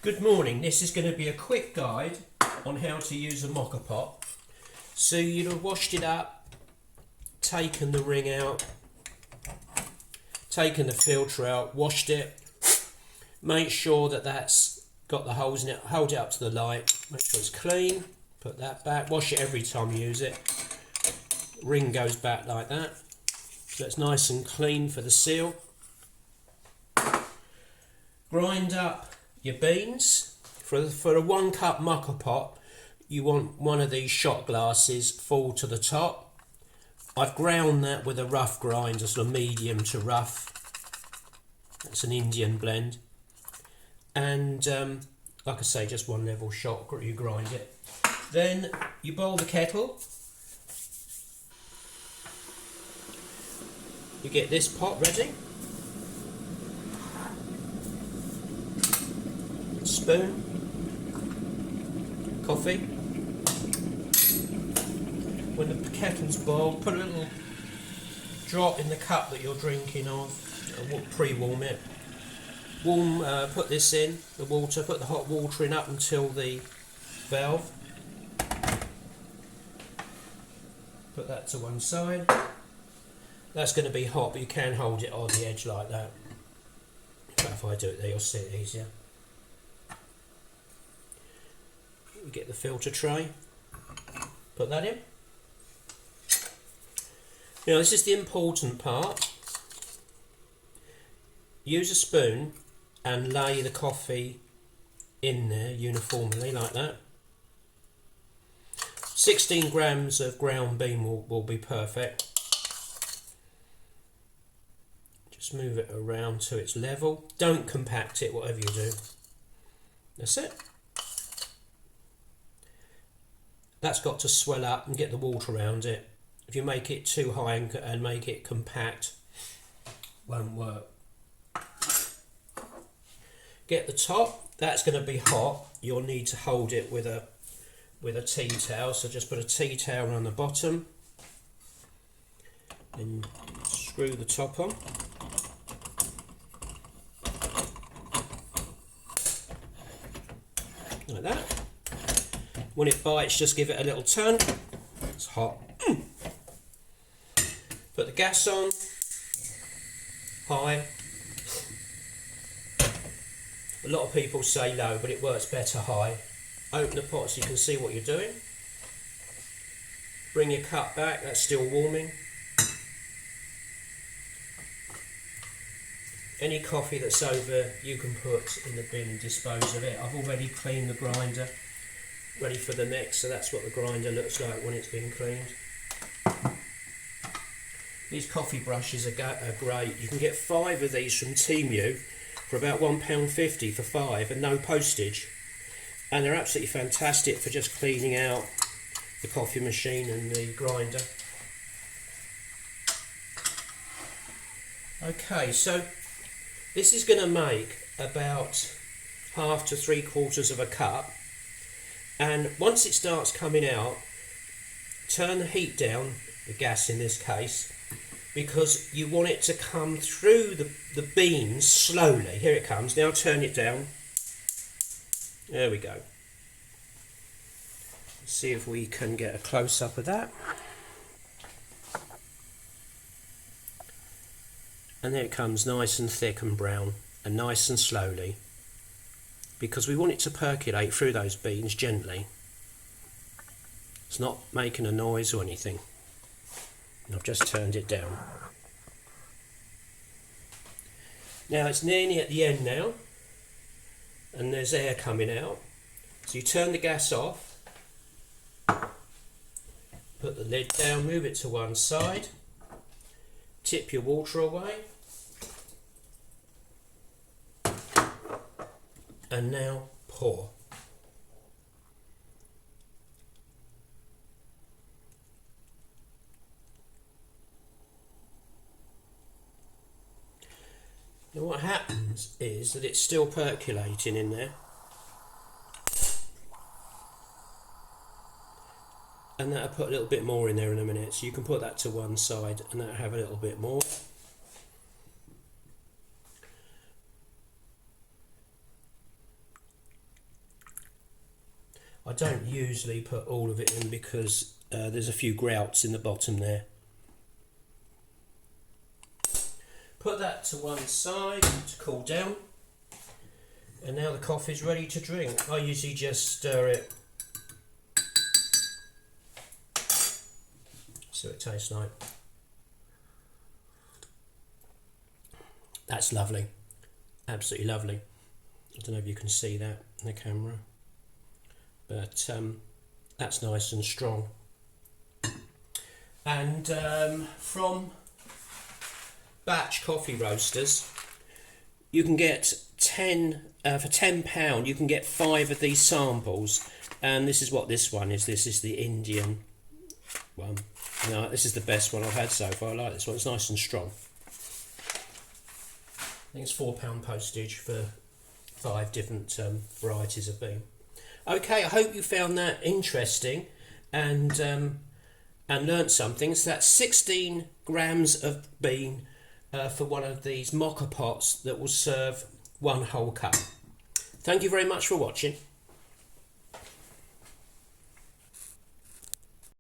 Good morning, this is going to be a quick guide on how to use a moka pot. So you'd have washed it up, taken the ring out, taken the filter out, washed it, make sure that that's got the holes in it, hold it up to the light, make sure it's clean, put that back, wash it every time you use it. Ring goes back like that, so it's nice and clean for the seal. Grind up your beans. For a 1 cup moka pot, you want one of these shot glasses full to the top. I've ground that with a rough grinder, sort of medium to rough. That's an Indian blend. And like I say, just one level shot, you grind it. Then you boil the kettle. You get this pot ready. Spoon, coffee. When the kettle's boiled, put a little drop in the cup that you're drinking of, pre-warm it. Put this in, the water, put the hot water in up until the valve. Put that to one side. That's going to be hot, but you can hold it on the edge like that. But if I do it there, you'll see it easier. You get the filter tray, put that in. Now this is the important part. Use a spoon and lay the coffee in there uniformly like that. 16 grams of ground bean will be perfect. Just move it around to its level. Don't compact it, whatever you do. That's it. That's got to swell up and get the water around it. If you make it too high and make it compact, won't work. Get the top. That's going to be hot. You'll need to hold it with a tea towel. So just put a tea towel on the bottom and screw the top on. Like that. When it bites, just give it a little turn. It's hot. Put the gas on, high. A lot of people say low, but it works better high. Open the pot so you can see what you're doing. Bring your cup back, that's still warming. Any coffee that's over, you can put in the bin and dispose of it. I've already cleaned the grinder, ready for the next, so that's what the grinder looks like when it's been cleaned. These coffee brushes are great. You can get 5 of these from Temu for about £1.50 for 5 and no postage. And they're absolutely fantastic for just cleaning out the coffee machine and the grinder. Okay, so this is going to make about 1/2 to 3/4 of a cup. And once it starts coming out, turn the heat down, the gas in this case, because you want it to come through the beans slowly. Here it comes. Now turn it down. There we go. Let's see if we can get a close-up of that. And there it comes, nice and thick and brown, and nice and slowly, because we want it to percolate through those beans gently. It's not making a noise or anything. And I've just turned it down. Now it's nearly at the end now, and there's air coming out. So you turn the gas off, put the lid down, move it to one side, tip your water away, and now pour. Now what happens is that it's still percolating in there, and that'll put a little bit more in there in a minute, so you can put that to one side and that'll have a little bit more. I don't usually put all of it in because there's a few grouts in the bottom there. Put that to one side to cool down. And now the coffee's ready to drink. I usually just stir it so it tastes like. That's lovely. Absolutely lovely. I don't know if you can see that in the camera. But that's nice and strong. And from Batch Coffee Roasters, you can get 10 for £10. You can get 5 of these samples, and this is what this one is. This is the Indian one. No, this is the best one I've had so far. I like this one. It's nice and strong. I think it's £4 postage for 5 different varieties of bean. Okay, I hope you found that interesting and learnt something. So that's 16 grams of bean for one of these moka pots that will serve 1 whole cup. Thank you very much for watching.